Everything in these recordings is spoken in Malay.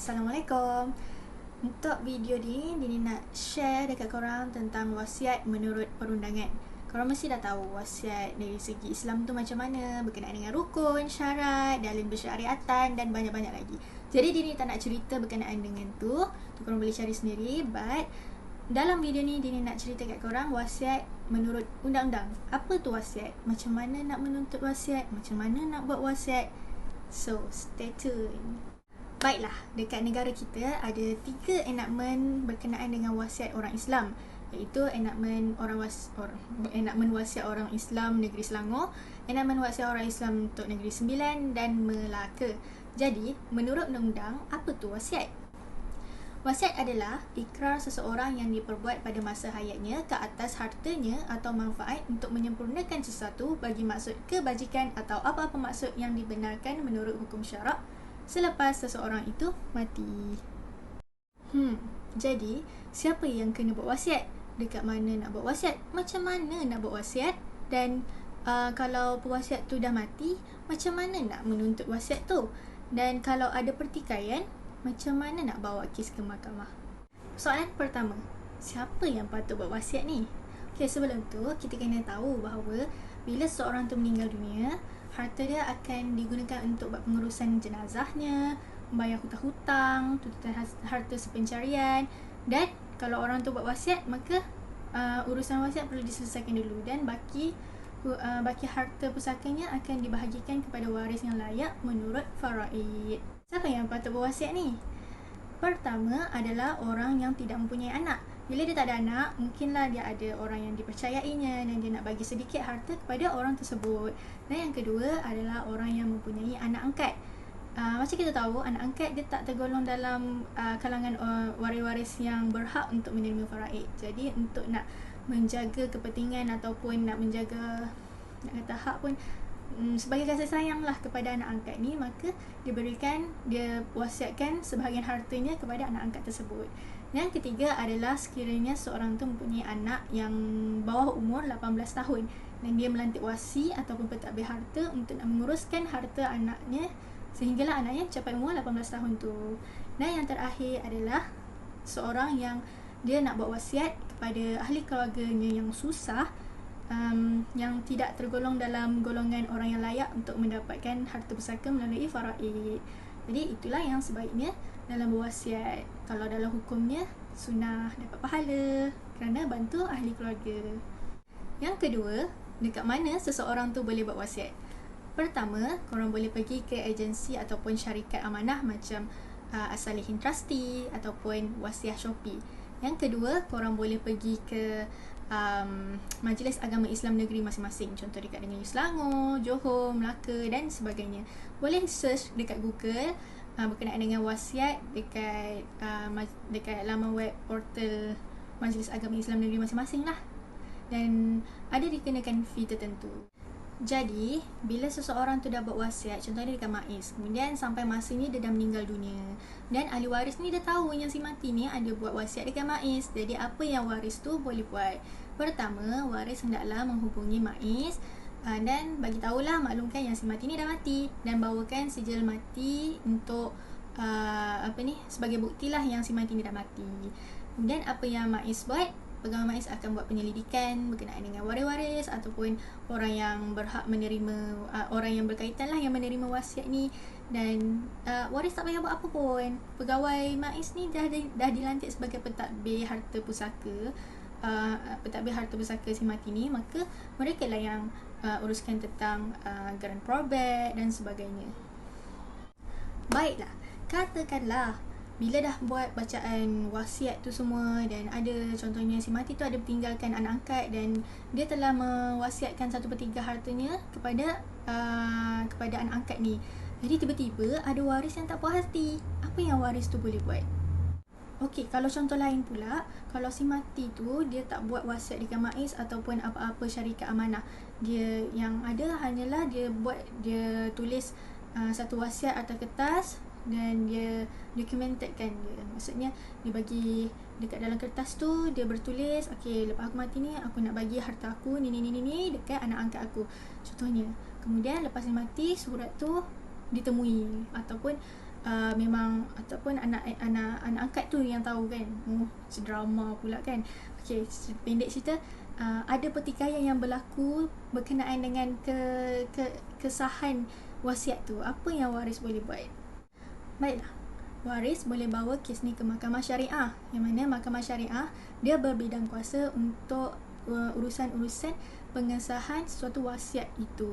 Assalamualaikum. Untuk video ni, Dini nak share dekat korang tentang wasiat menurut perundangan. Korang mesti dah tahu wasiat dari segi Islam tu macam mana, berkenaan dengan rukun, syarat, dalil bersyariatan dan banyak-banyak lagi. Jadi Dini tak nak cerita berkenaan dengan tu korang boleh cari sendiri. But dalam video ni Dini nak cerita kat korang wasiat menurut undang-undang. Apa tu wasiat? Macam mana nak menuntut wasiat? Macam mana nak buat wasiat? So, stay tuned. Baiklah, dekat negara kita ada 3 enactment berkenaan dengan wasiat orang Islam, iaitu enactment enactment wasiat orang Islam Negeri Selangor, enactment wasiat orang Islam untuk Negeri Sembilan dan Melaka. Jadi, menurut undang-undang, apa tu wasiat? Wasiat adalah ikrar seseorang yang diperbuat pada masa hayatnya ke atas hartanya atau manfaat untuk menyempurnakan sesuatu bagi maksud kebajikan atau apa-apa maksud yang dibenarkan menurut hukum syarak selepas seseorang itu mati. Jadi, siapa yang kena buat wasiat? Dekat mana nak buat wasiat? Macam mana nak buat wasiat? Dan kalau pewasiat tu dah mati, macam mana nak menuntut wasiat tu? Dan kalau ada pertikaian, macam mana nak bawa kes ke mahkamah? Soalan pertama, siapa yang patut buat wasiat ni? Okay, sebelum tu, kita kena tahu bahawa bila seseorang tu meninggal dunia, harta dia akan digunakan untuk buat pengurusan jenazahnya, membayar hutang-hutang, tuntutan harta sepencarian. Dan kalau orang tu buat wasiat, maka urusan wasiat perlu diselesaikan dulu. Dan baki harta pusakanya akan dibahagikan kepada waris yang layak menurut faraid. Siapa yang patut buat wasiat ni? Pertama adalah orang yang tidak mempunyai anak. Bila dia tak ada anak, mungkinlah dia ada orang yang dipercayainya dan dia nak bagi sedikit harta kepada orang tersebut. Dan yang kedua adalah orang yang mempunyai anak angkat. Macam kita tahu, anak angkat dia tak tergolong dalam kalangan waris-waris yang berhak untuk menerima faraid. Jadi untuk nak menjaga kepentingan ataupun nak menjaga, nak kata hak pun, sebagai kasih sayang lah kepada anak angkat ni, maka dia wasiatkan sebahagian hartanya kepada anak angkat tersebut. Yang ketiga adalah sekiranya seorang tu mempunyai anak yang bawah umur 18 tahun dan dia melantik wasi ataupun pentadbir harta untuk nak menguruskan harta anaknya sehinggalah anaknya capai umur 18 tahun tu. Dan yang terakhir adalah seorang yang dia nak buat wasiat kepada ahli keluarganya yang susah, yang tidak tergolong dalam golongan orang yang layak untuk mendapatkan harta pusaka melalui faraid. Jadi itulah yang sebaiknya dalam berwasiat. Kalau dalam hukumnya, sunnah dapat pahala kerana bantu ahli keluarga. Yang kedua, dekat mana seseorang tu boleh buat wasiat? Pertama, korang boleh pergi ke agensi ataupun syarikat amanah macam As-Salihin Trustee ataupun Wasiah Shopee. Yang kedua, korang boleh pergi ke Majlis Agama Islam negeri masing-masing. Contoh dekat negeri Selangor, Johor, Melaka dan sebagainya. Boleh search dekat Google berkenaan dengan wasiat dekat laman web portal Majlis Agama Islam negeri masing-masing lah. Dan ada dikenakan fee tertentu. Jadi, bila seseorang tu dah buat wasiat, contohnya dekat MAIS, kemudian sampai masa ni dia dah meninggal dunia, dan ahli waris ni dah tahu yang si mati ni ada buat wasiat dekat MAIS. Jadi, apa yang waris tu boleh buat? Pertama, waris hendaklah menghubungi MAIS dan bagi tahulah, maklumkan yang si mati ni dah mati dan bawakan sijil mati untuk sebagai buktilah yang si mati ni dah mati. Kemudian apa yang MAIS buat? Pegawai MAIS akan buat penyelidikan berkenaan dengan waris-waris ataupun orang yang berhak menerima, orang yang berkaitan lah yang menerima wasiat ni. Dan waris tak payah buat apa pun. Pegawai MAIS ni dah dilantik sebagai pentadbir harta pusaka, pentadbir harta pusaka si mati ni, maka mereka lah yang uruskan tentang geran probate dan sebagainya. Baiklah, katakanlah bila dah buat bacaan wasiat tu semua dan ada contohnya si mati tu ada tinggalkan anak angkat dan dia telah mewasiatkan 1/3 hartanya kepada anak angkat ni. Jadi tiba-tiba ada waris yang tak puas hati. Apa yang waris tu boleh buat? Okey, kalau contoh lain pula, kalau si mati tu dia tak buat wasiat dekat MAIS ataupun apa-apa syarikat amanah, dia yang ada hanyalah dia tulis satu wasiat atas kertas dan dia documentedkan dia. Maksudnya dia bagi dekat dalam kertas tu, dia bertulis, okey, lepas aku mati ni aku nak bagi harta aku ni dekat anak angkat aku, contohnya. Kemudian lepas dia mati, surat tu ditemui ataupun memang ataupun anak angkat tu yang tahu kan. Drama pula kan. Okey, pendek cerita, ada pertikaian yang berlaku berkenaan dengan kesahan wasiat tu. Apa yang waris boleh buat? Baiklah, waris boleh bawa kes ni ke mahkamah syariah, yang mana mahkamah syariah dia berbidang kuasa untuk urusan-urusan pengesahan suatu wasiat itu.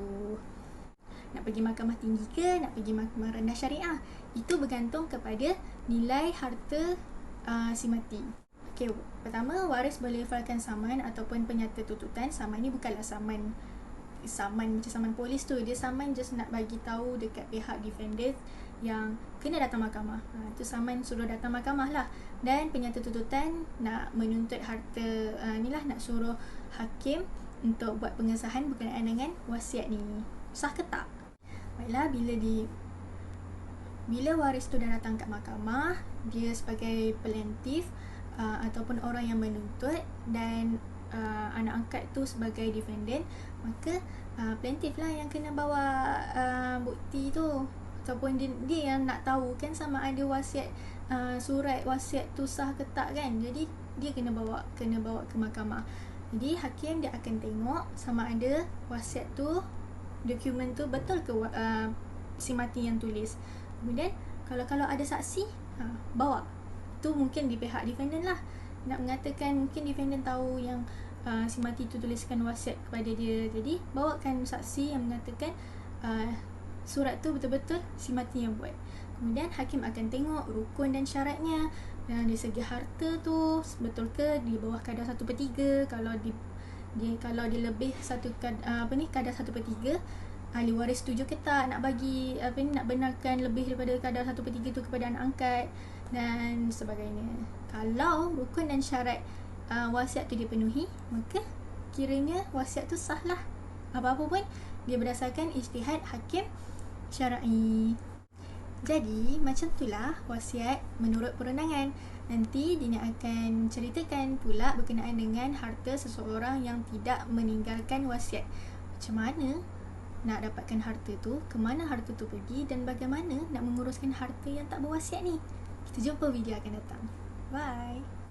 Nak pergi mahkamah tinggi ke, nak pergi mahkamah rendah syariah, itu bergantung kepada nilai harta si mati. Okey, pertama, waris boleh failkan saman ataupun penyata tuntutan. Saman ni bukanlah saman macam saman polis tu. Dia saman just nak bagi tahu dekat pihak defendant yang kena datang mahkamah. Tu saman suruh datang mahkamah lah. Dan penyata tuntutan nak menuntut harta nak suruh hakim untuk buat pengesahan berkenaan dengan wasiat ni. Sah ke tak? Baiklah, bila waris tu dah datang kat mahkamah, dia sebagai plaintiff ataupun orang yang menuntut, dan anak angkat tu sebagai defendant, maka plaintiff lah yang kena bawa bukti tu, ataupun dia yang nak tahu kan sama ada wasiat surat wasiat tu sah ke tak kan. Jadi dia kena bawa ke mahkamah. Jadi hakim dia akan tengok sama ada wasiat tu, dokumen tu betul ke si mati yang tulis. Kemudian kalau ada saksi, bawa. Tu mungkin di pihak defendant lah nak mengatakan, mungkin defendant tahu yang si mati tu tuliskan wasiat kepada dia. Jadi bawakan saksi yang mengatakan surat tu betul-betul si mati yang buat. Kemudian hakim akan tengok rukun dan syaratnya, dan dari segi harta tu betul ke di bawah kadar 1/3. Kalau dia lebih kadar 1/3, ahli waris setuju ke tak nak bagi nak benarkan lebih daripada kadar 1/3 tu kepada anak angkat dan sebagainya. Kalau rukun dan syarat wasiat tu dipenuhi, maka kiranya wasiat tu sah lah. Apa-apa pun dia berdasarkan ijtihad hakim syar'i. Jadi macam itulah wasiat menurut perundangan. Nanti Dina akan ceritakan pula berkenaan dengan harta seseorang yang tidak meninggalkan wasiat. Macam mana nak dapatkan harta tu, ke mana harta tu pergi, dan bagaimana nak menguruskan harta yang tak berwasiat ni. Kita jumpa video akan datang. Bye.